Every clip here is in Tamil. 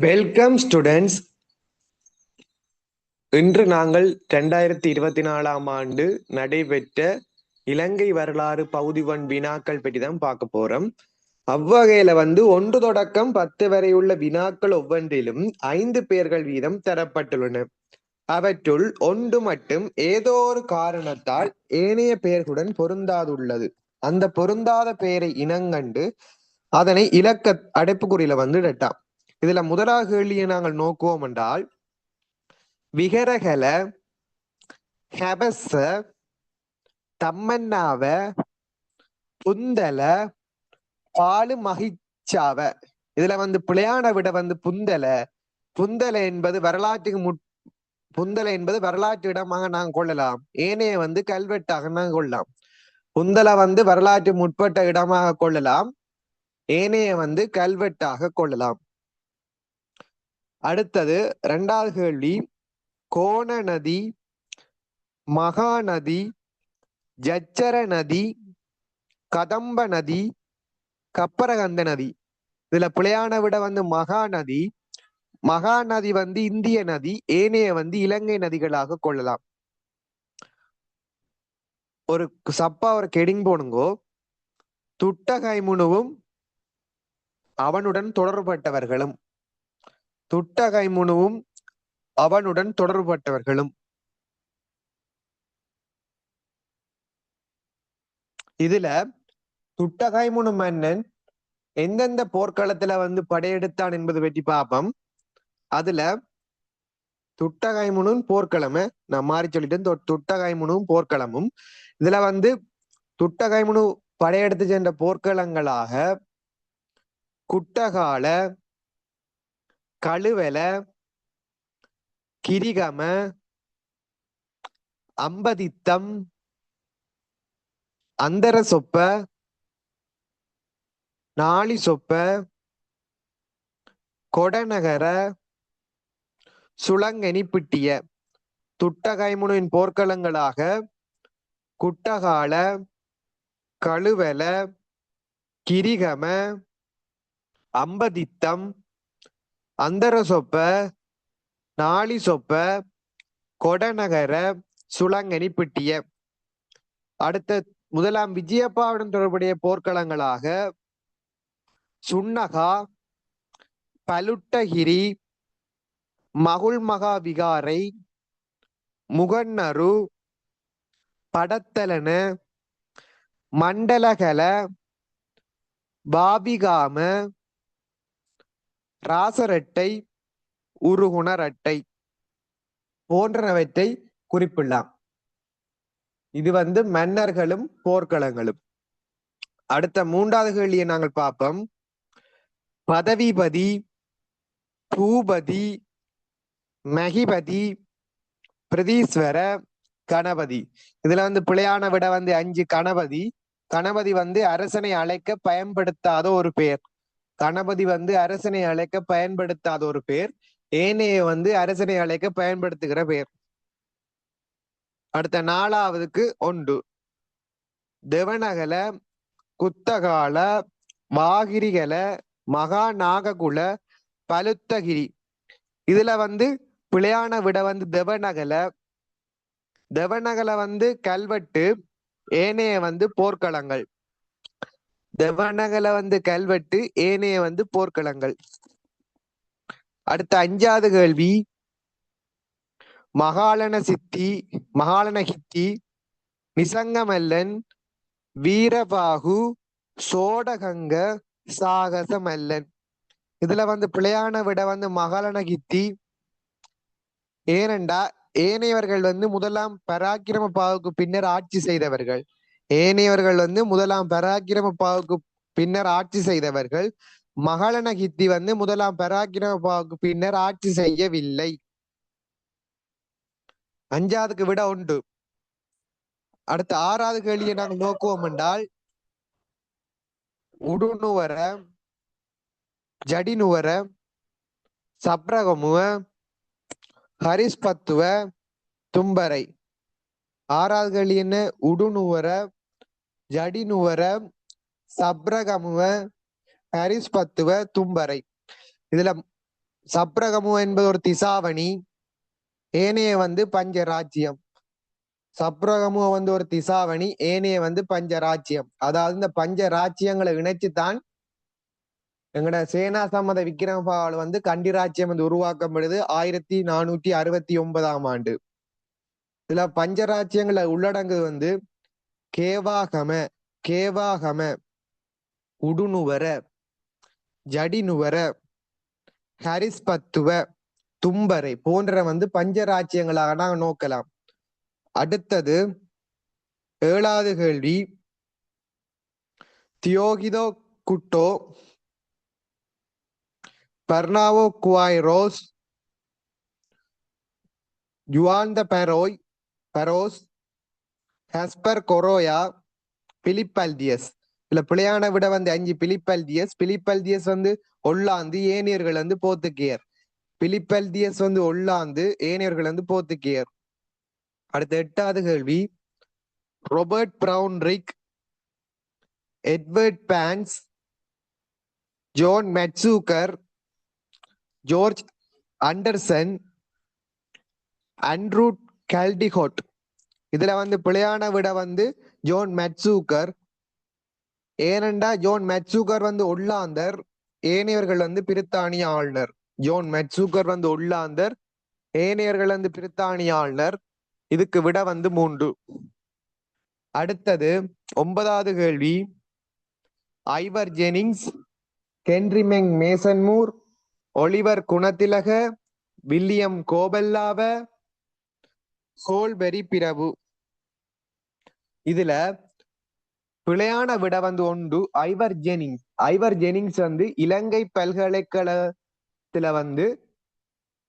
Welcome students. இன்று நாங்கள் 2024ஆம் ஆண்டு நடைபெற்ற இலங்கை வரலாறு பகுதி 1 வினாக்கள் பற்றி தான் பார்க்க போறோம். அவ்வகையில 1 தொடக்கம் 10 வரை உள்ள வினாக்கள் ஒவ்வொன்றிலும் 5 பெயர்கள் வீதம் தரப்பட்டுள்ளன. அவற்றுள் ஒன்று மட்டும் ஏதோ ஒரு காரணத்தால் ஏனைய பெயர்களுடன் பொருந்தாதுள்ளது. அந்த பொருந்தாத பெயரை இனங்கண்டு அதனை இலக்க அடைப்புக்குறியில இடட்டாம். இதுல முதலாவது கேள்வியை நாங்கள் நோக்குவோம் என்றால், விகரகல ஹெபஸ தம்மன்னாவ புந்தல பாலு மகிச்சாவ. இதுல பிழையான விட புந்தல. புந்தல என்பது வரலாற்று இடமாக நாங்கள் கொள்ளலாம். ஏனைய கல்வெட்டாக நாங்கள் கொள்ளலாம். புந்தல வரலாற்று முற்பட்ட இடமாக கொள்ளலாம். ஏனைய கல்வெட்டாக கொள்ளலாம். அடுத்தது 2வது கேள்வி, கோண நதி, மகாநதி, ஜச்சர நதி, கதம்ப நதி, கப்பரகந்த நதி. இதுல பிழையான விட மகாநதி. மகாநதி இந்திய நதி. ஏனைய இலங்கை நதிகளாக கொள்ளலாம். ஒரு சப்பா ஒரு கெடிங் போனுங்கோ. துட்டகைமுனுவும் அவனுடன் தொடர்பட்டவர்களும். துட்டகைமுனுவும் அவனுடன் தொடர்பட்டவர்களும். இதுல துட்டகைமுனு மன்னன் எந்தெந்த போர்க்களத்துல படையெடுத்தான் என்பது பற்றி பார்ப்போம். அதுல துட்டகைமுனும் போர்க்களம நான் மாறி சொல்லிட்டேன். துட்டகைமுனும் போர்க்களமும். இதுல துட்டகைமுனு படையெடுத்து சென்ற போர்க்களங்களாக குட்டகால, கழுவல, கிரிகம, அம்பதித்தம், அந்தர சொப்ப, நாளி சொப்ப, கொடநகர, சுளங்கனி பிட்டிய. துட்டகைமுனின் போர்க்களங்களாக குட்டகால, கழுவல, கிரிகம, அம்பதித்தம், அந்தர சொப்ப, நாளி சொப்ப, கொடநகர, சுளங்கனி பிட்டிய. அடுத்த முதலாம் விஜயப்பாவுடன் தொடர்புடைய போர்க்களங்களாக சுன்னகா, பலுட்டகிரி, மகுள்மகா விகாரை, முகன்னரு, படத்தலன, மண்டலகல, பாபிகாம, ராசரட்டை, உருகுணரட்டை போன்றவற்றை குறிப்பிடலாம். இது மன்னர்களும் போர்க்களங்களும். அடுத்த 3வது கேள்வியை நாங்கள் பார்ப்போம். பதவிபதி, பூபதி, மகிபதி, பிரதீஸ்வர, கணபதி. இதுல பிழையான விட 5 கணபதி. கணபதி அரசனை அழைக்க பயன்படுத்தாத ஒரு பெயர். கணபதி அரசனை அழைக்க பயன்படுத்தாத ஒரு பெயர். ஏனைய அரசனை அழைக்க பயன்படுத்துகிற பெயர். அடுத்த 4வதுக்கு 1. தெவனகல, குத்தகால, வாகிரிகல, மகாநாககுல, பலுத்தகிரி. இதுல பிழையான விட தெவனகல. தெவனகல கல்வெட்டு. ஏனைய போர்க்களங்கள். தெவனகல கல்வெட்டு. ஏனைய போர்க்களங்கள். அடுத்த 5வது கேள்வி, மகாலனகித்தி, நிசங்கமல்லன், வீரபாகு, சோடகங்க, சாகசமல்லன். இதுல பிழையான விட மகாலனகித்தி. ஏனென்றா ஏனையவர்கள் முதலாம் பராக்கிரம பாவுக்கு பின்னர் ஆட்சி செய்தவர்கள். ஏனையவர்கள் முதலாம் பராக்கிரம பாவுக்கு பின்னர் ஆட்சி செய்தவர்கள். மகாலனகித்தி முதலாம் பராக்கிரம பாவுக்கு பின்னர் ஆட்சி செய்யவில்லை. 5வதுக்கு விட 1. அடுத்த 6வது கேள்வியை நாங்கள் நோக்குவோம் என்றால், உடுநுவர, ஜடிநுவர, சப்ரகமுவ, ஹரிஸ்பத்துவ, தும்பரை. 6வது கேள்வி என்ன? உடுநுவர, ஜடிநுவர, சப்ரகமுவ, ஹரிஸ்பத்துவ, தும்பரை. இதுல சப்ரகமு என்பது ஒரு திசாவணி, ஏனைய வந்து பஞ்சராஜ்யம். சப்ரகமு வந்து ஒரு திசாவணி, ஏனைய வந்து பஞ்சராஜ்யம். அதாவது இந்த பஞ்சராஜ்யங்களை இணைச்சுதான் எங்கட சேனா சம்மத விக்ரமபால் வந்து கண்டி ராஜ்யம் வந்து உருவாக்கப்படுது 1469 இதுல பஞ்சராஜ்யங்களை உள்ளடங்கு வந்து கேவாகம, கேவாகம, உடுநுவர, ஜடிநுவர, ஹரிஸ்பத்துவ, தும்பரை போன்ற வந்து பஞ்சராஜ்யங்களாக நாங்க நோக்கலாம். அடுத்தது 7வது கேள்வி, தியோகிதோ குட்டோ, பர்னாவோ குவாய்ரோஸ், ஜுவான் த பெரோய், பெரோஸ், ஹஸ்பர் கொரோயா, பிலிப்பல்தியஸ். இதுல பிழையான விட வந்து 5 பிலிப்பல்தியஸ். பிலிப்பல்தியஸ் வந்து ஒல்லாந்து, ஏனியர்கள் வந்து போர்த்துகேயர். பிலிப்பல்தியஸ் வந்து ஒல்லாந்து, ஏனியர்கள் வந்து போர்த்துகேயர். அடுத்த 8வது கேள்வி, Robert Brownrigg, Edward Barnes, Joan Maetsuycker, George Anderson, Andrew Caldecott. இதுல வந்து பிழையான விட வந்து ஜோன் மெட்சூக்கர். ஏனெண்டா ஜோன் மெட்சூக்கர் வந்து ஒல்லாந்தர், ஏனையவர்கள் வந்து பிரித்தானிய ஆளுநர். ஜோன் மெட்சூக்கர் வந்து ஒல்லாந்தர், ஏனையர்கள் வந்து பிரித்தானிய ஆளுநர். இதுக்கு விட வந்து 3. அடுத்தது 9வது கேள்வி, Ivor Jennings, Henry Mason Moore, Oliver Goonetilleke, William Gopallawa, Soulbury பிரபு. இதுல பிழையான விட வந்து 1 ஐவர் ஜெனிங்ஸ். ஐவர் ஜெனிங்ஸ் வந்து இலங்கை பல்கலைக்கழகத்துல வந்து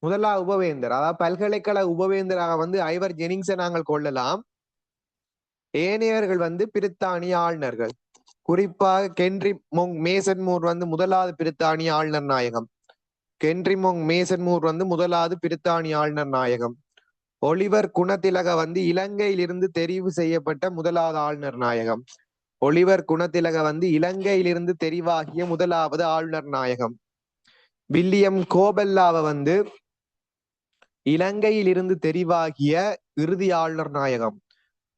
முதலாவது உபவேந்தர். அதாவது பல்கலைக்கழக உபவேந்தராக வந்து ஐவர் ஜெனிங்ஸை நாங்கள் கொள்ளலாம். ஏனையர்கள் வந்து பிரித்தானிய ஆளுநர்கள். குறிப்பாக கென்ரி மொங் மேசன்மூர் வந்து முதலாவது பிரித்தானிய ஆளுநர் நாயகம். கென்ரி மொங் மேசன்மூர் வந்து முதலாவது பிரித்தானிய ஆளுநர் நாயகம். ஒலிவர் குணத்திலக வந்து இலங்கையிலிருந்து தெரிவு செய்யப்பட்ட முதலாவது ஆளுநர் நாயகம். ஒலிவர் குணத்திலக வந்து இலங்கையிலிருந்து தெரிவாகிய முதலாவது ஆளுநர் நாயகம். வில்லியம் கோபல்லாவ வந்து இலங்கையிலிருந்து தெரிவாகிய இறுதி ஆளுநர் நாயகம்.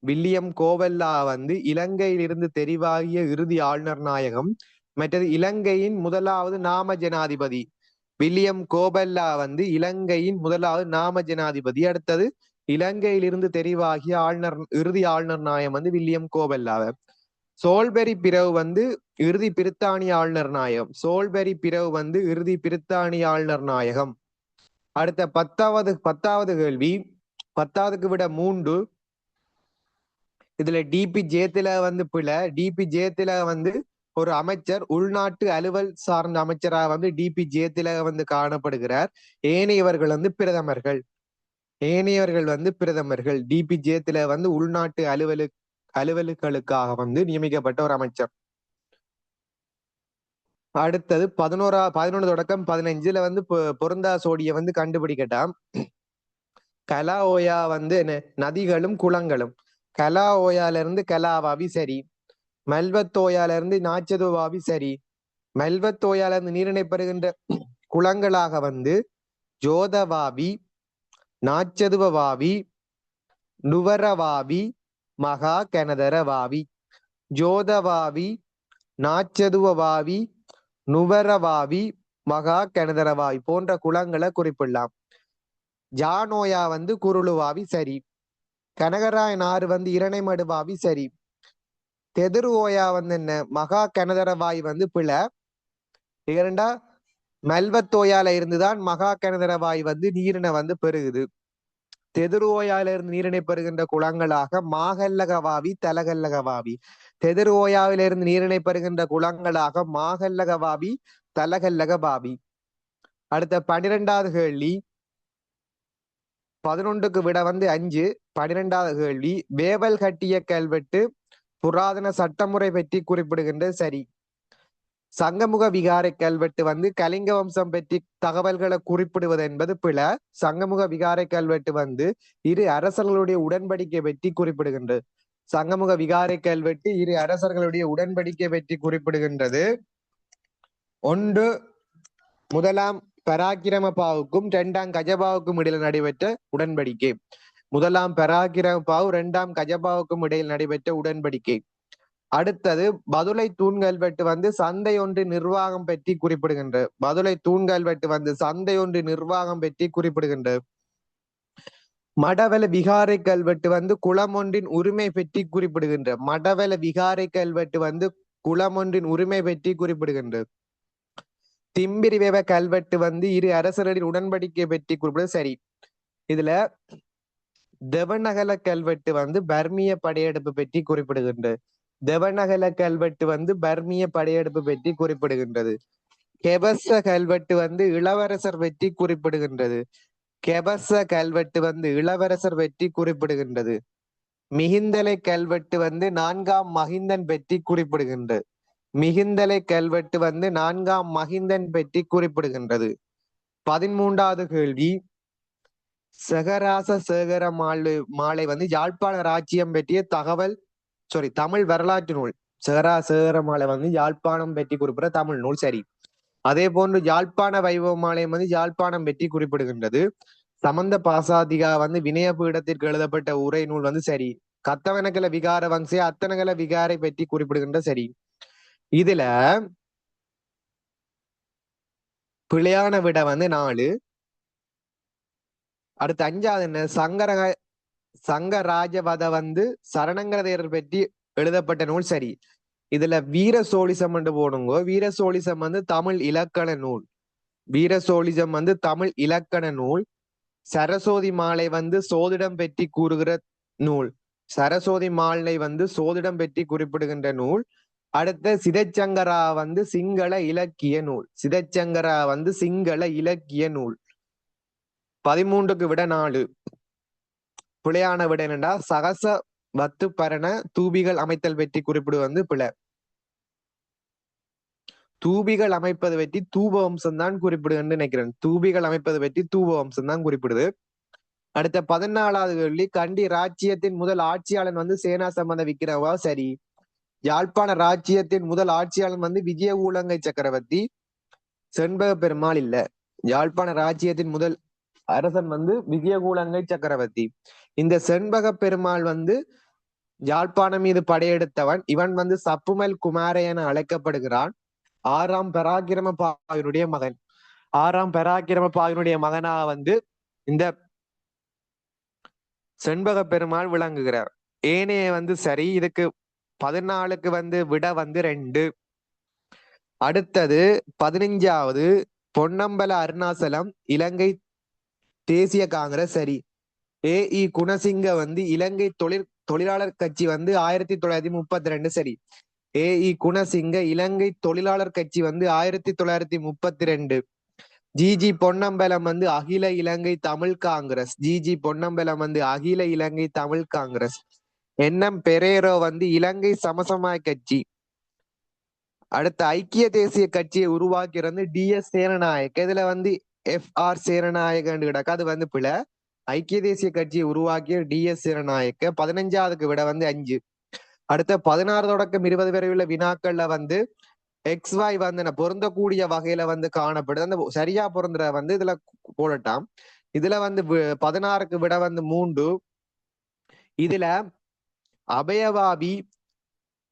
வில்லியம் கோவல்லா வந்து இலங்கையிலிருந்து தெரிவாகிய இறுதி ஆளுநர் நாயகம். மற்றது இலங்கையின் முதலாவது நாம ஜனாதிபதி. வில்லியம் கோபல்லா வந்து இலங்கையின் முதலாவது நாம ஜனாதிபதி. அடுத்தது இலங்கையிலிருந்து தெரிவாகிய ஆளுநர் இறுதி ஆளுநர் நாயகம் வந்து வில்லியம் கோபல்லாவ. சோல்பெரி பிரவு வந்து இறுதி பிரித்தானிய ஆளுநர் நாயகம். சோல்பெரி பிரவு வந்து இறுதி பிரித்தானிய ஆளுநர் நாயகம். அடுத்த 10வது கேள்வி, 10வதுக்கு விட 3. இதுல டிபி ஜேத்துல வந்து பிழை. டிபி ஜேத்துல வந்து ஒரு அமைச்சர் உள்நாட்டு அலுவல் சார்ந்த அமைச்சராக வந்து டிபி ஜேத்துல வந்து காணப்படுகிறார். ஏனையவர்கள் வந்து பிரதமர்கள். ஏனையவர்கள் வந்து பிரதமர்கள். டிபி ஜேத்துல வந்து உள்நாட்டு அலுவலுக்களுக்காக வந்து நியமிக்கப்பட்ட ஒரு அமைச்சர். அடுத்தது 11 தொடக்கம் 15 வந்து பொருந்தா சோடியை வந்து கண்டுபிடிக்கட்டாம். கலா ஓயா வந்து நதிகளும் குளங்களும். கலா ஓயால இருந்து கலாவாவி சரி. மல்வத்தோயால இருந்து நாச்சதுவாவி சரி. மல்வத்தோயால இருந்து நீரிணை பெறுகின்ற குளங்களாக வந்து ஜோதவாவி, நாச்சதுவாவி, நுவரவாவி, மகா கனதரவாவி. ஜோதவாவி, நாச்சதுவாவி, நுவரவாவி, மகா கனதரவாவி போன்ற குளங்களை குறிப்பிடலாம். ஜானோயா வந்து குருளுவாவி சரி. கனகராயன் ஆறு வந்து இரணைமடுவாவி சரி. தெதிர் ஓயா வந்து என்ன மகா கனதரவாய் வந்து பிழை. இரண்டா மல்வத்தோயால இருந்துதான் மகா கனதரவாய் வந்து நீரினை வந்து பெருகுது. தெதிர் ஓயால இருந்து நீரினை பெறுகின்ற குளங்களாக மாகல்லகவாவி, தலகல்லகவாவி. தெதிர் ஓயாவில இருந்து நீரினை பெறுகின்ற குளங்களாக மாகல்லகவாவி, தலகல்லகவாவி. அடுத்த 12வது கேள்வி, 11க்கு விட வந்து 5. 12வது கேள்வி, வேவல் கட்டிய கல்வெட்டு புராதன சட்டமுறை பற்றி குறிப்பிடுகின்றது சரி. சங்கமுக விகாரை கல்வெட்டு வந்து கலிங்க வம்சம் பற்றி தகவல்களை குறிப்பிடுவது என்பது பிழை. சங்கமுக விகாரை கல்வெட்டு வந்து இரு அரசர்களுடைய உடன்படிக்கை பற்றி குறிப்பிடுகின்றது. சங்கமுக விகாரை கல்வெட்டு இரு அரசர்களுடைய உடன்படிக்கை பற்றி குறிப்பிடுகின்றது. 1 முதலாம் பராக்கிரமபாவுக்கும் 2ஆம் கஜபாவுக்கும் இடையில் நடைபெற்ற உடன்படிக்கை. முதலாம் பராக்கிரமபாவு 2ஆம் கஜபாவுக்கும் இடையில் நடைபெற்ற உடன்படிக்கை. அடுத்தது பதுளை தூண்கல்வெட்டு வந்து சந்தை ஒன்று நிர்வாகம் பற்றி குறிப்பிடுகின்ற பதுளை தூண்கல்வெட்டு வந்து சந்தை ஒன்று நிர்வாகம் பற்றி குறிப்பிடுகின்ற மடவல விகாரை கல்வெட்டு வந்து குளம் ஒன்றின் உரிமை பற்றி குறிப்பிடுகின்ற மடவல விகாரை கல்வெட்டு வந்து குளம் ஒன்றின் உரிமை பற்றி குறிப்பிடுகின்ற திம்பிரிவேவ கல்வெட்டு வந்து இரு அரசர்களின் உடன்படிக்கை பற்றி குறிப்பிடுறது. சரி, இதுல தெவநகல கல்வெட்டு வந்து பர்மிய படையெடுப்பு பற்றி குறிப்பிடுகின்றது. தெவநகல கல்வெட்டு வந்து பர்மிய படையெடுப்பு பற்றி குறிப்பிடுகின்றது. கெபச கல்வெட்டு வந்து இளவரசர் பற்றி குறிப்பிடுகின்றது. கெபச கல்வெட்டு வந்து இளவரசர் பற்றி குறிப்பிடுகின்றது. மிகிந்தலை கல்வெட்டு வந்து 4ஆம் மகிந்தன் பற்றி குறிப்பிடுகின்றது. மிகிந்தலை கல்வெட்டு வந்து 4ஆம் மகிந்தன் பற்றி குறிப்பிடுகின்றது. 13வது கேள்வி, சகராச சேகர மாலை வந்து யாழ்ப்பாண ராஜ்யம் பற்றிய தமிழ் வரலாற்று நூல். சேகர மாலை வந்து யாழ்ப்பாணம் பற்றி குறிப்பிட தமிழ் நூல். சரி, அதே போன்று யாழ்ப்பாண வைபவ மாலையம் வந்து யாழ்ப்பாணம் பற்றி குறிப்பிடுகின்றது. சமந்த பாசாதிகா வந்து வினய பீடத்திற்கு எழுதப்பட்ட உரை நூல் வந்து சரி. கத்தவனகல விகார வம்சை அத்தனகல விகாரை பற்றி குறிப்பிடுகின்ற. சரி, இதுல பிழையான விட வந்து 4. அடுத்து 5வது என்ன, சங்கராஜவத வந்து சரணங்கரதையர் பற்றி எழுதப்பட்ட நூல். சரி, இதுல வீர சோழிசம் என்று போடுங்க. வீர சோழிசம் வந்து தமிழ் இலக்கண நூல். வீர சோழிசம் வந்து தமிழ் இலக்கண நூல். சரஸ்வதி மாலை வந்து சோதிடம் பற்றி கூறுகிற நூல். சரஸ்வதி மாலை வந்து சோதிடம் பற்றி குறிப்பிடுகின்ற நூல். அடுத்த சிதச்சங்கரா வந்து சிங்கள இலக்கிய நூல். சிதச்சங்கரா வந்து சிங்கள இலக்கிய நூல். 13க்கு விட 4. பிழையான விட என்னண்டா சகச வத்து பரண தூபிகள் அமைத்தல் பற்றி குறிப்பிடு வந்து பிழை. தூபிகள் அமைப்பது பற்றி தூப வம்சம் தான் குறிப்பிடுன்னு நினைக்கிறேன். தூபிகள் அமைப்பது பற்றி தூப வம்சம் தான் குறிப்பிடுது. அடுத்த 14வது கேள்வி, கண்டி ராஜ்யத்தின் முதல் ஆட்சியாளன் வந்து சேனா சம்பந்த விக்கிரவா. சரி, யாழ்ப்பாண ராஜ்யத்தின் முதல் ஆட்சியாளன் வந்து விஜய ஊலங்கை சக்கரவர்த்தி. செண்பக பெருமாள் இல்ல. யாழ்ப்பாண ராஜ்யத்தின் முதல் அரசன் வந்து விஜயகூலங்கை சக்கரவர்த்தி. இந்த செண்பக பெருமாள் வந்து யாழ்ப்பாணம் மீது படையெடுத்தவன். இவன் வந்து சப்புமல் குமார என அழைக்கப்படுகிறான். 6ஆம் பராக்கிரம பாகனுடைய மகன். 6ஆம் பராக்கிரம பாகனுடைய மகனா வந்து இந்த செண்பக பெருமாள் விளங்குகிறார். ஏனைய வந்து சரி. இதுக்கு 14க்கு வந்து விட வந்து 2. அடுத்தது 15வது, பொன்னம்பல அருணாசலம் இலங்கை தேசிய காங்கிரஸ். சரி, ஏஇ குணசிங்க வந்து இலங்கை தொழிலாளர் கட்சி வந்து 1932. சரி, ஏஇ குணசிங்க இலங்கை தொழிலாளர் கட்சி வந்து 1932. ஜிஜி பொன்னம்பலம் வந்து அகில இலங்கை தமிழ் காங்கிரஸ். ஜிஜி பொன்னம்பலம் வந்து அகில இலங்கை தமிழ் காங்கிரஸ். என்எம் பெரேரோ வந்து இலங்கை சமசமாய் கட்சி. அடுத்த ஐக்கிய தேசிய கட்சியை உருவாக்கிறது டிஎஸ் சேனநாயக்க. இதுல வந்து FR சேனநாயகன்னு கிடக்கு, அது வந்து பிழை. ஐக்கிய தேசிய கட்சியை உருவாக்கிய டிஎஸ் சேனநாயக்க. 15வதுக்கு விட வந்து 5. அடுத்த 16 தொடக்கம் 20 வரை உள்ள வினாக்கள்ல வந்து XY வந்து பொருந்தக்கூடிய வகையில வந்து காணப்படுது. அந்த சரியா பொருந்துற வந்து இதுல போடட்டாம். இதுல வந்து 16க்கு விட வந்து 3. இதுல அபயவாவி,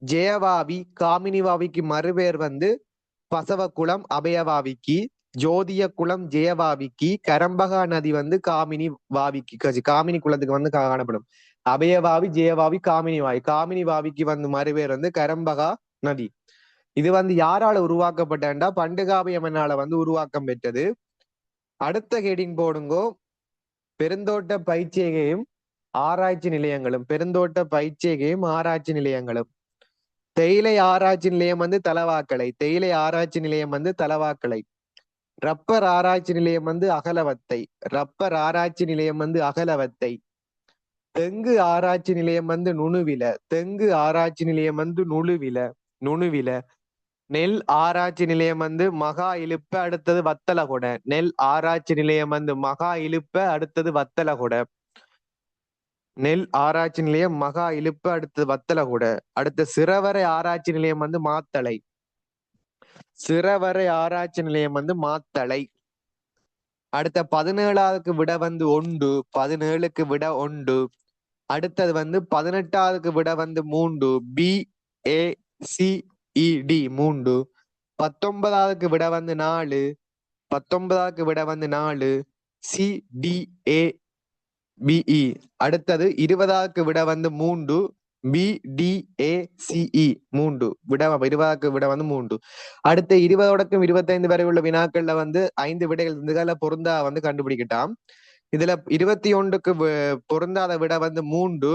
ஜெயவாவி, காமினிவாவிக்கு மறுபேர் வந்து பசவக்குளம் அபயவாவிக்கு, ஜோதிய குளம் ஜெயவாவிக்கு, கரம்பகா நதி வந்து காமினி வாவிக்கு, காமினி குளத்துக்கு வந்து காணப்படும். அபயவாவி, ஜெயவாவி, காமினிவாவி. காமினிவாவிக்கு வந்து மறுபேர் வந்து கரம்பகா நதி. இது வந்து யாரால உருவாக்கப்பட்டா பண்டுகாபியம்மனால வந்து உருவாக்கம் பெற்றது. அடுத்த ஹெடிங் போடுங்கோ, பெருந்தோட்ட பயிற்சியையும் ஆராய்ச்சி நிலையங்களும். பெருந்தோட்ட பயிற்சியையும் ஆராய்ச்சி நிலையங்களும். தேயிலை ஆராய்ச்சி நிலையம் வந்து தலவாக்கலை. தேயிலை ஆராய்ச்சி நிலையம் வந்து தலவாக்கலை. ரப்பர் ஆராய்ச்சி நிலையம் வந்து அகலவத்தை. ரப்பர் ஆராய்ச்சி நிலையம் வந்து அகலவத்தை. தெங்கு ஆராய்ச்சி நிலையம் வந்து நுணுவில. தெங்கு ஆராய்ச்சி நிலையம் வந்து நுணுவில. நெல் ஆராய்ச்சி நிலையம் வந்து மகா இழுப்ப, அடுத்தது வத்தலகொட. நெல் ஆராய்ச்சி நிலையம் வந்து மகா இழுப்ப, அடுத்தது வத்தலகொட. நெல் ஆராய்ச்சி நிலையம் மகா இழுப்ப, அடுத்தது வத்தலகொட. அடுத்த சிறவரை ஆராய்ச்சி நிலையம் வந்து மாத்தளை. சிறவரை ஆராய்ச்சி நிலையம் வந்து மாத்தளை. அடுத்த 17ஆவதுக்கு விட வந்து ஒன்று, 17க்கு விட ஒன்று. அடுத்தது வந்து 18ஆவதுக்கு விட வந்து 3, BACED 3. 19ஆவதுக்கு விட வந்து 4, 19ஆவதுக்கு விட வந்து 4, CDABE. அடுத்தது 20ஆவதுக்கு விட வந்து 3, BDACE 3 விட 20ஆவதுக்கு விட வந்து 3. அடுத்த 20 25 வரை உள்ள வினாக்கள்ல வந்து 5 விடைகள் இருந்துல பொருந்தா வந்து கண்டுபிடிக்கிட்டாம். இதுல 21க்கு பொருந்தாத விட வந்து 3.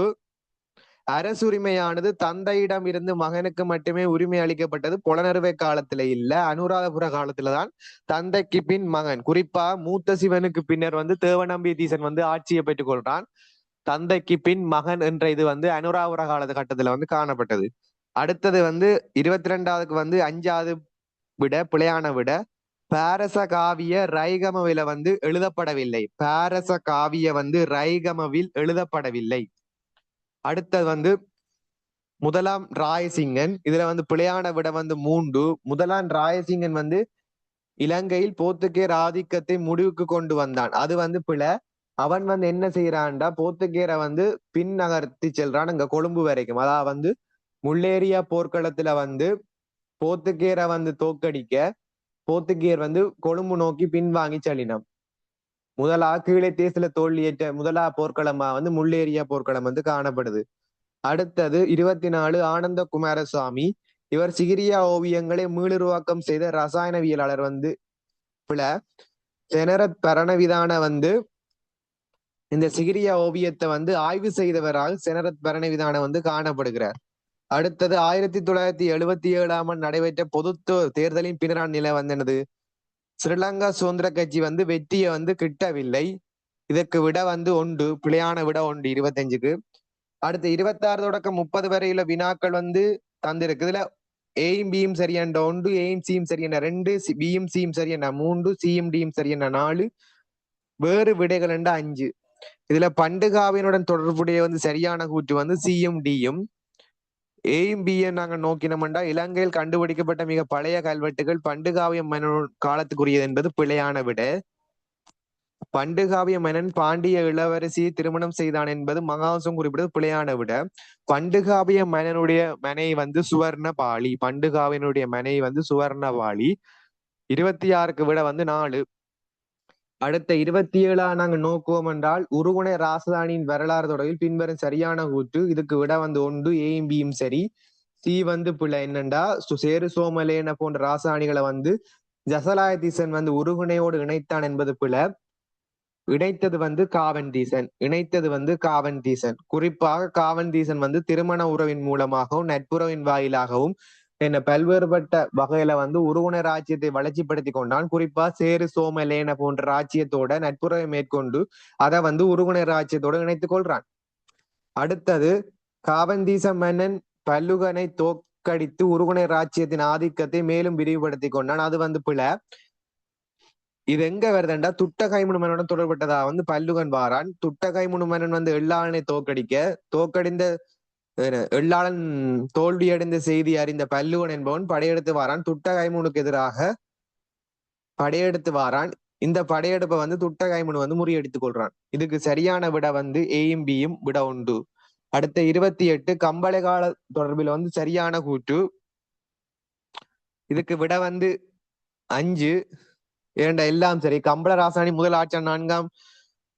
அரசுரிமையானது தந்தையிடம் இருந்து மகனுக்கு மட்டுமே உரிமை அளிக்கப்பட்டது புலனறுவை காலத்துல இல்ல, அனுராதபுர காலத்துலதான் தந்தைக்கு பின் மகன். குறிப்பா மூத்த சிவனுக்கு பின்னர் வந்து தேவநம்பிதீசன் வந்து ஆட்சியை பெற்றுக் கொள்றான். தந்தைக்கு பின் மகன் என்ற இது வந்து அனுராதபுர காலகட்டத்துல வந்து காணப்பட்டது. அடுத்தது வந்து 22ஆவதுக்கு வந்து 5ஆவது விட பிழையான விட பாரச காவிய ரைகமவில வந்து எழுதப்படவில்லை. பாரச காவிய வந்து ரைகமவில் எழுதப்படவில்லை. அடுத்தது வந்து முதலாம் ராயசிங்கன். இதுல வந்து பிழையான விட வந்து 3. முதலாம் ராயசிங்கன் வந்து இலங்கையில் போர்த்துகேயர் ஆதிக்கத்தை முடிவுக்கு கொண்டு வந்தான். அது வந்து பிழை. அவன் வந்து என்ன செய்யறான்டா, போர்த்துகேயரை வந்து பின் நகர்த்தி செல்றான் இங்க கொழும்பு வரைக்கும். அதாவது வந்து முள்ளேரியா போர்க்களத்துல வந்து போர்த்துகேயரை வந்து தோக்கடிக்க போர்த்துகேயர் வந்து கொழும்பு நோக்கி பின்வாங்கி செல்லினம். முதலா கீழே தேசில தோல்வியேற்ற முதலா போர்க்களமா வந்து முள்ளேரியா போர்க்களம் வந்து காணப்படுது. அடுத்தது 24 ஆனந்த குமாரசுவாமி. இவர் சிகிரியா ஓவியங்களை மீளுருவாக்கம் செய்த ரசாயனவியலாளர் வந்து பிள. செனரத் பரணவிதான வந்து இந்த சிகிரியா ஓவியத்தை வந்து ஆய்வு செய்தவரால் செனரத் பரணவிதான வந்து காணப்படுகிறார். அடுத்தது 1977ஆம் ஆண்டு நடைபெற்ற பொது தேர்தலின் பின்னரான நிலை வந்து என்னது, ஸ்ரீலங்கா சுதந்திர கட்சி வந்து வெற்றியை வந்து கிட்டவில்லை. இதற்கு விட வந்து ஒன்று, பிழையான விட ஒன்று 25க்கு. அடுத்து 26 தொடக்கம் 30 வரையில வினாக்கள் வந்து தந்திருக்கு. இதுல ஏயும் பியும் சரியென்ற ஒன்று, ஏயும் சியும் சரியென்ற 2, பியும் சியும் சரியென்ற 3, சியும் டியும் சரியென்ற 4, வேறு விடைகள் என்ற 5. இதுல பண்டுகாவியனுடன் தொடர்புடைய வந்து சரியான கூற்று வந்து சியும் டியும். ஏயும் பியும் நாங்கள் நோக்கினோம்டா இலங்கையில் கண்டுபிடிக்கப்பட்ட மிக பழைய கல்வெட்டுகள் பண்டுகாவியம் மன்னன் காலத்துக்குரியது என்பது பிழையான விட. பண்டுகாவிய மன்னன் பாண்டிய இளவரசியை திருமணம் செய்தான் என்பது மகாவம்சம் குறிப்பிட்டது பிழையான விட. பண்டுகாவிய மன்னனுடைய மனை வந்து சுவர்ணபாளி. பண்டுகாவியனுடைய மனை வந்து சுவர்ணபாளி. 26க்கு விட வந்து 4. அடுத்த 27 நாங்க நோக்குவோம் என்றால் உருகுணை ராசதானியின் வரலாறு தொடர்பில் பின்வரும் சரியான கூற்று. இதுக்கு விட வந்து 1, ஏயும் பியும் சரி. சி வந்து பிள்ளை என்னண்டா சேரு சோமலேன போன்ற ராசாணிகளை வந்து ஜசலாயதீசன் வந்து உருகுணையோடு இணைத்தான் என்பது பிள்ளை. இணைத்தது வந்து காவன்தீசன். குறிப்பாக காவன்தீசன் வந்து திருமண உறவின் மூலமாகவும் நட்புறவின் வாயிலாகவும் என்ன பல்வேறுபட்ட வகையில வந்து உருகுண ராஜ்யத்தை வளர்ச்சிப்படுத்தி கொண்டான். குறிப்பா சேரு சோமலேன போன்ற ராஜ்யத்தோட நட்புறவை மேற்கொண்டு அதை வந்து உருகுண ராஜ்யத்தோட இணைத்துக் கொள்றான். அடுத்தது காவன்தீச மன்னன் பல்லுகனை தோற்கடித்து உருகுண ராஜ்யத்தின் ஆதிக்கத்தை மேலும் விரிவுபடுத்தி கொண்டான். அது வந்து பிழை. இது எங்க வருதுண்டா துட்டகைமுனு மன்னனுடன் தொடர்பட்டதா வந்து பல்லுகன் வாரான். துட்டகைமுனு மன்னன் வந்து எள்ளாளனை தோற்கடிந்த எள்ளாளன் தோல்வியடைந்த செய்தி அறிந்த பல்லுகன் என்பவன் படையெடுத்து வாரான். துட்டகைமுனுக்கு எதிராக படையெடுத்து வாரான். இந்த படையெடுப்பை வந்து துட்டகைமுனு வந்து முறியடித்துக் கொள்றான். இதுக்கு சரியான விட வந்து ஏயும் பியும் விட உண்டு. அடுத்த 28 கம்பளை கால தொடர்பில் வந்து சரியான கூற்று. இதுக்கு விட வந்து 5. ஏண்டா எல்லாம் சரி. கம்பள ராசாணி முதல் ஆட்சியாளர் 4ஆம்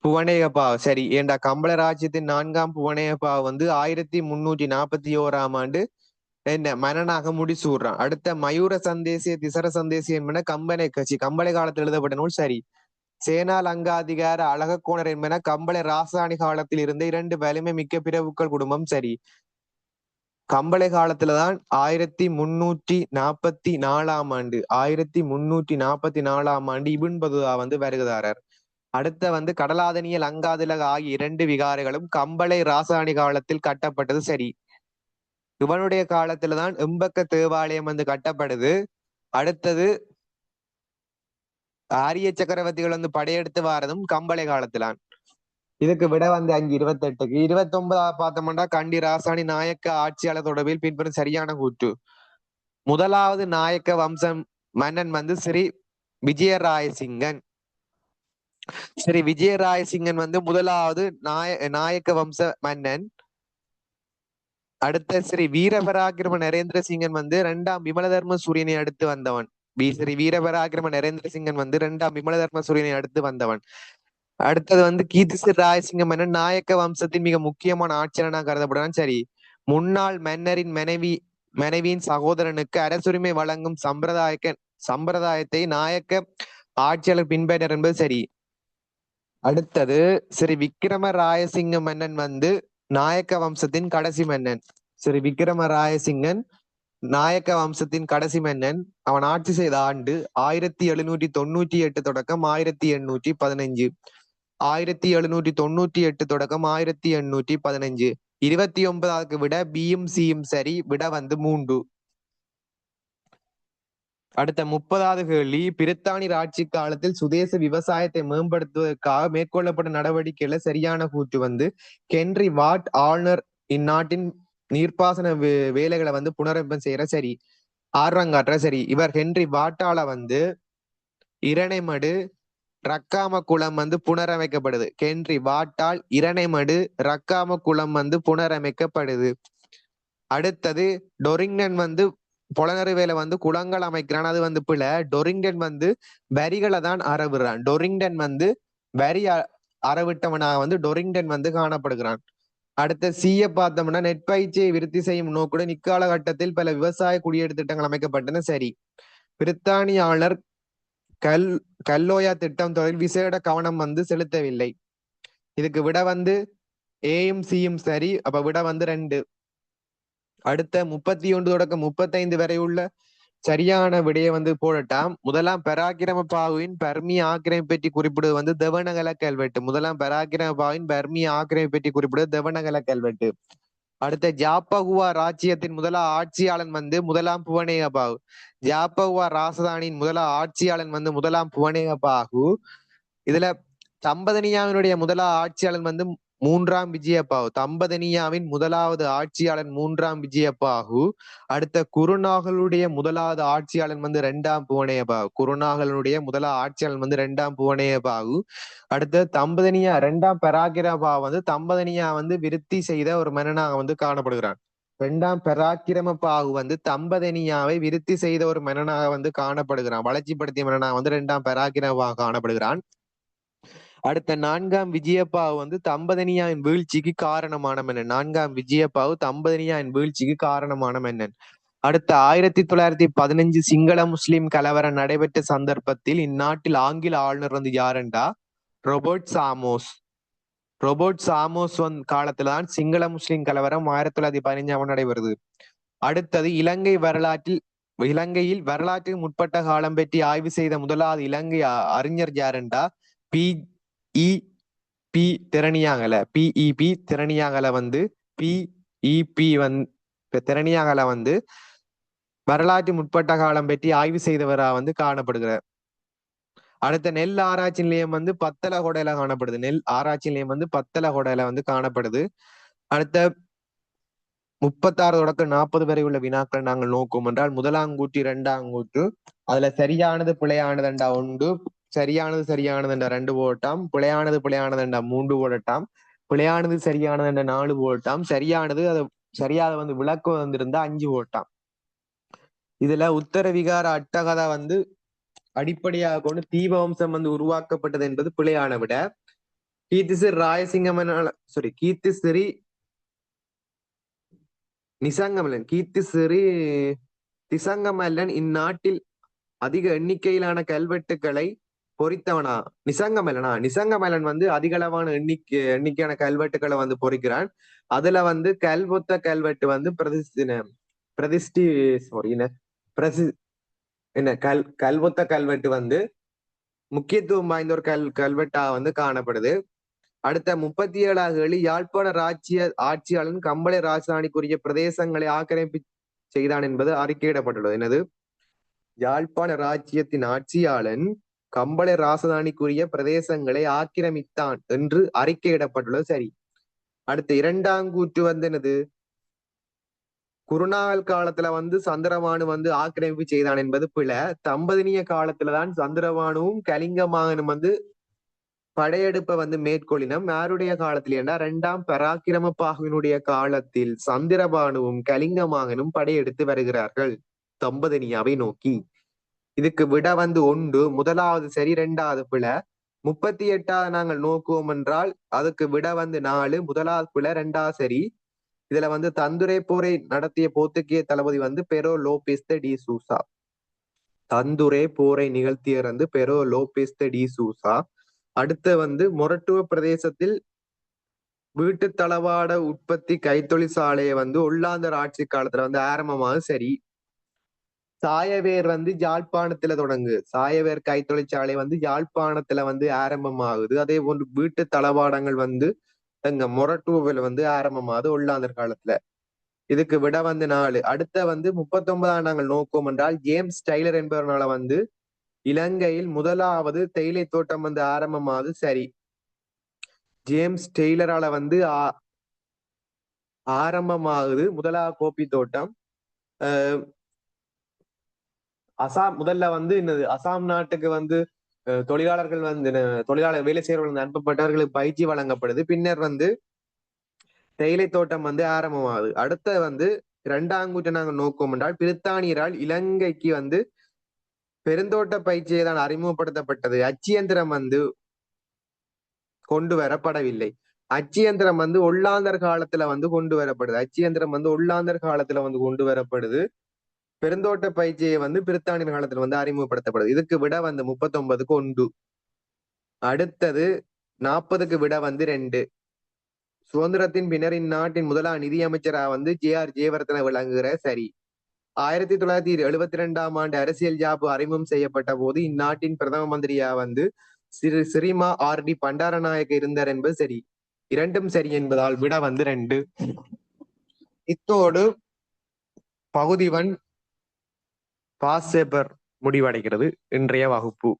புவனேகப்பா சரி. ஏண்டா கம்பள ராஜ்யத்தின் 4ஆம் புவனேகப்பா வந்து 1341ஆம் ஆண்டு என்ன மன்னனாக முடிசூடுறான். அடுத்த மயூர சந்தேசிய திசர சந்தேசிய என்பன கம்பளை கட்சி கம்பளை காலத்தில் எழுதப்பட்ட நூல் சரி. சேனா லங்காதிகார அழகக்கோணர் என்பன கம்பளை ராசாணி காலத்தில் இருந்த 2 வலிமை மிக்க பிரபுக்கள் குடும்பம் சரி. கம்பளை காலத்துலதான் 1344ஆம் ஆண்டு 1344ஆம் ஆண்டு இபின் பதுதா வந்து வருகிறாரர். அடுத்த வந்து கடலாதனிய லங்காதிலக ஆகிய 2 விகாரைகளும் கம்பளை ராசாணி காலத்தில் கட்டப்பட்டது சரி. இவனுடைய காலத்துலதான் எம்பக்க தேவாலயம் வந்து கட்டப்படுது. அடுத்தது ஆரிய சக்கரவர்த்திகள் வந்து படையெடுத்து வாரதும் கம்பளை காலத்திலான். இதுக்கு விட வந்து 5 28க்கு 29 பார்த்தோம்னா கண்டி ராசாணி நாயக்க ஆட்சியாளர் தொடர்பில் பின்பற்றும் சரியான கூற்று. முதலாவது நாயக்க வம்சம் மன்னன் வந்து ஸ்ரீ விஜயராயசிங்கன். சரி, விஜயராயசிங்கன் வந்து முதலாவது நாயக்க வம்ச மன்னன். அடுத்த ஸ்ரீ வீரபராக்கிரம நரேந்திர சிங்கன் வந்து இரண்டாம் விமலதர்ம சூரியனை அடுத்து வந்தவன். ஸ்ரீ வீரபராக்கிரம நரேந்திர சிங்கன் வந்து இரண்டாம் விமலதர்ம சூரியனை அடுத்து வந்தவன். அடுத்தது வந்து கீர்த்திசிற் ராயசிங்க மன்னன் நாயக்க வம்சத்தின் மிக முக்கியமான ஆட்சியாளனா கருதப்படுறான். சரி, முன்னாள் மன்னரின் மனைவியின் சகோதரனுக்கு அரசுரிமை வழங்கும் சம்பிரதாயத்தை நாயக்க ஆட்சியாளர் பின்பற்றார் என்பது சரி. அடுத்தது ஸ்ரீ விக்கிரம ராயசிங்க மன்னன் வந்து நாயக்க வம்சத்தின் கடைசி மன்னன். ஸ்ரீ விக்கிரம ராயசிங்கன் நாயக்க வம்சத்தின் கடைசி மன்னன். அவன் ஆட்சி செய்த ஆண்டு 1798 தொடக்கம் 1815. 1798 தொடக்கம் 1815. 29க்கு விட பியும் சியும் சரி, விட வந்து 3. அடுத்த 30வது கேள்வி, பிரித்தானியர் ஆட்சி காலத்தில் சுதேச விவசாயத்தை மேம்படுத்துவதற்காக மேற்கொள்ளப்பட்ட நடவடிக்கையில சரியான கூற்று வந்து ஹென்றி வாட் ஆளுநர் இந்நாட்டின் நீர்ப்பாசன வேலைகளை வந்து புனரமைப்பு செய்யற சரி, ஆர்வங்காட்டுற சரி. இவர் ஹென்றி வாட்டால வந்து இரணைமடு ரக்காம குளம் வந்து புனரமைக்கப்படுது. ஹென்றி வாட்டால் இரணைமடு ரக்காம குளம் வந்து புனரமைக்கப்படுது. அடுத்தது டொரிங்டன் வந்து புலனறுவேல வந்து குளங்கள் அமைக்கிறான், அது வந்து பிழை. டொரிங்டன் வந்து வரிகளை தான் அறவிடுறான். டொரிங்டன் வந்து வரி அறவிட்டவனாக வந்து டொரிங்டன் வந்து காணப்படுகிறான். அடுத்த சீய பார்த்தோம்னா நெற்பயிற்சியை விருத்தி செய்யும் நோக்குடன் இக்காலகட்டத்தில் பல விவசாய குடியேற்ற திட்டங்கள் அமைக்கப்பட்டன சரி. பிரித்தானிய ஆளுநர் கல்லோயா திட்டம் தொடர்பில் விசேட கவனம் வந்து செலுத்தவில்லை. இதுக்கு விட வந்து ஏயும் சியும் சரி, அப்ப விட வந்து 2. அடுத்த 31 தொடக்கம் 35 வரை உள்ள சரியான விடையை வந்து போடட்டாம். முதலாம் பராக்கிரம பாகுவின் பர்மிய ஆக்கிரமிப்பு பற்றி குறிப்பிடுவது வந்து தெவனகல கல்வெட்டு. முதலாம் பராக்கிரம பாகுவின் பர்மிய ஆக்கிரமிப்பு பற்றி குறிப்பிடுவது தெவனகல கல்வெட்டு. அடுத்த ஜாப்பகுவா ராச்சியத்தின் முதலாம் ஆட்சியாளன் வந்து முதலாம் புவனேக பாகு. ஜாப்பகுவா ராசதானியின் முதலாம் ஆட்சியாளன் வந்து முதலாம் புவனேக பாகு. இதுல தம்பதனியாவினுடைய முதலாம் ஆட்சியாளன் வந்து 3ஆம் விஜயபாகு. தம்பதனியாவின் முதலாவது ஆட்சியாளன் 3ஆம் விஜயபாகு. அடுத்த குருநாகலுடைய முதலாவது ஆட்சியாளன் வந்து 2ஆம் புவனேயபாகு. குருநாகலுடைய முதலாம் ஆட்சியாளன் வந்து 2ஆம் புவனேயபாகு. அடுத்த தம்பதனியா 2ஆம் பராக்கிரமபாகு வந்து தம்பதனியா வந்து விருத்தி செய்த ஒரு மன்னனாக வந்து காணப்படுகிறான். 2ஆம் பராக்கிரம பாகு வந்து தம்பதனியாவை விருத்தி செய்த ஒரு மன்னனாக வந்து காணப்படுகிறான். வளர்ச்சிப்படுத்திய மன்னனாக வந்து 2ஆம் பராக்கிரம காணப்படுகிறான். அடுத்த 4ஆம் விஜயபாகு வந்து தம்பதனியாவின் வீழ்ச்சிக்கு காரணமான மன்னன். 4ஆம் விஜயபாகு தம்பதனியாவின் வீழ்ச்சிக்கு காரணமான மன்னன். அடுத்த 1915 சிங்கள முஸ்லிம் கலவரம் நடைபெற்ற சந்தர்ப்பத்தில் இந்நாட்டில் ஆங்கில ஆளுநர் வந்து யாருண்டா? Robert Chalmers. ரொபர்ட் சாமோஸ் காலத்துலதான் சிங்கள முஸ்லிம் கலவரம் 1915 நடைபெறுது. அடுத்தது இலங்கையில் வரலாற்றில் முற்பட்ட காலம் பற்றி ஆய்வு செய்த முதலாவது இலங்கை அறிஞர் யாருண்டா? பி திறனியாகல. பிஇபி திறனியாகல வந்து திறனியாகல வந்து வரலாற்று முற்பட்ட காலம் பற்றி ஆய்வு செய்தவரா வந்து காணப்படுகிறார். அடுத்த நெல் ஆராய்ச்சி நிலையம் வந்து பத்தலகொடையில காணப்படுது. நெல் ஆராய்ச்சி நிலையம் வந்து பத்தலகொடையில வந்து காணப்படுது. அடுத்த 36 தொடக்கம் 40 வரை உள்ள வினாக்கள் நாங்கள் நோக்கும் என்றால், முதலாம் கூற்று 2ஆம் கூற்று, அதுல சரியானது பிழையானதுண்டா 1, சரியானது என்ற 2 போட்டாம், பிழையானது என்ற 3 போடட்டாம், பிழையானது சரியானது என்ற 4 போட்டாம், சரியானது அது சரியாத வந்து விளக்கம் வந்திருந்தா 5 போட்டாம். இதுல உத்தர விகார அட்டகதா வந்து அடிப்படையாக கொண்டு தீபவம்சம் வந்து உருவாக்கப்பட்டது என்பது பிழையான விட. கீர்த்திசிறி ராயசிங்கமனால கீர்த்திசிறி திசங்கமல்லன் இந்நாட்டில் அதிக எண்ணிக்கையிலான கல்வெட்டுக்களை பொறித்தவனா? நிசங்கமல்லன் வந்து அதிகளவான எண்ணிக்கையான கல்வெட்டுக்களை வந்து பொறிக்கிறான். அதுல வந்து கல்வொத்த கல்வெட்டு வந்து கல்வொத்த கல்வெட்டு வந்து முக்கியத்துவம் வாய்ந்த ஒரு கல்வெட்டா வந்து காணப்படுது. அடுத்த 37வது கேள்வி, யாழ்ப்பாண ஆட்சியாளன் கம்பளை ராஜதானிக்குரிய பிரதேசங்களை ஆக்கிரமிப்பு செய்தான் என்பது அறிக்கையிடப்பட்டுள்ளது. என்னது? யாழ்ப்பாண ராஜ்யத்தின் ஆட்சியாளன் கம்பளை ராசதானிக்குரிய பிரதேசங்களை ஆக்கிரமித்தான் என்று அறிக்கையிடப்பட்டுள்ளது சரி. அடுத்த 2ஆம் கூற்று வந்து என்னது? குருநாகல் காலத்துல வந்து சந்திரபானு வந்து ஆக்கிரமிப்பு செய்தான் என்பது பிழை. தம்பதினிய காலத்துலதான் சந்திரபானுவும் கலிங்கமாகனும் வந்து படையெடுப்பை வந்து மேற்கொள்ளினம் யாருடைய காலத்தில் என்றால் 2ஆம் பராக்கிரமபாகுவினுடைய காலத்தில் சந்திரபானுவும் கலிங்கமாகனும் படையெடுத்து வருகிறார்கள் தம்பதனியாவை நோக்கி. இதுக்கு விட வந்து 1 முதலாவது சரி 2வது பிழை. 38வது நாங்கள் நோக்குவோம் என்றால் அதுக்கு விட வந்து 4 முதலாவது பிழை 2வது சரி. இதுல வந்து தந்துரை போரை நடத்திய போர்த்துகீய தளபதி வந்து பெரோ லோபிஸ் டி சூசா. தந்துரை போரை நிகழ்த்தியர் வந்து பெரோ லோபிஸ் டி சூசா. அடுத்து வந்து மொரட்டுவ பிரதேசத்தில் வீட்டு தளவாட உற்பத்தி கைத்தொழிற்சாலையை வந்து ஒல்லாந்தர் ஆட்சி காலத்துல வந்து ஆரம்பமாக சரி. சாயவேர் வந்து யாழ்ப்பாணத்துல சாயவேர் கைத்தொழிற்சாலை வந்து யாழ்ப்பாணத்துல வந்து ஆரம்பமாகுது. அதே போன்று வீட்டு தளவாடங்கள் வந்து எங்க மொரட்டுவில் வந்து ஆரம்பமாகுது ஒல்லாந்தர் காலத்துல. இதுக்கு விட வந்து 4. அடுத்த வந்து 39ஆம் நாங்கள் நோக்குவோம் என்றால் ஜேம்ஸ் டெய்லர் என்பவரால வந்து இலங்கையில் முதலாவது தேயிலை தோட்டம் வந்து ஆரம்பமாகுது சரி. ஜேம்ஸ் டெய்லரால வந்து ஆரம்பமாகுது முதலாவது கோப்பி தோட்டம். அசாம் முதல்ல வந்து என்னது அசாம் நாட்டுக்கு வந்து தொழிலாளர்கள் வந்து தொழிலாளர் வேலை செய்யறவர்கள் அனுப்பப்பட்டவர்களுக்கு பயிற்சி வழங்கப்படுது. பின்னர் வந்து தேயிலை தோட்டம் வந்து ஆரம்பமாகுது. அடுத்த வந்து 2ஆம் கூற்றை நாங்கள் நோக்குவோம் என்றால் பிரித்தானியரால் இலங்கைக்கு வந்து பெருந்தோட்ட பயிற்சியை தான் அறிமுகப்படுத்தப்பட்டது. அச்சியந்திரம் வந்து கொண்டு வரப்படவில்லை. அச்சியந்திரம் வந்து ஒல்லாந்தர் காலத்துல வந்து கொண்டு வரப்படுது. அச்சியந்திரம் வந்து ஒல்லாந்தர் காலத்துல வந்து கொண்டு வரப்படுது. பெருந்தோட்ட பயிற்சியை வந்து பிரித்தானியர் காலத்துல வந்து அறிமுகப்படுத்தப்படுது. இதுக்கு விட வந்து 39க்கு 1. அடுத்தது 40க்கு விட வந்து 2. சுதந்திரத்தின் பின்னர் இந்நாட்டின் முதலாம் நிதியமைச்சராக வந்து ஜே.ஆர். ஜெயவர்தன விளங்குகிற சரி. 1972ஆம் ஆண்டு அரசியல் ஜாப்பு அறிமுகம் செய்யப்பட்ட போது இந்நாட்டின் பிரதம மந்திரியா வந்து சிறிமா ஆர்.டி. பண்டாரநாயக்க இருந்தார் என்பது சரி. இரண்டும் சரி என்பதால் விட வந்து 2. இத்தோடு பகுதி 1 பாஸ் பேப்பர் முடிவடைகிறது இன்றைய வகுப்பு.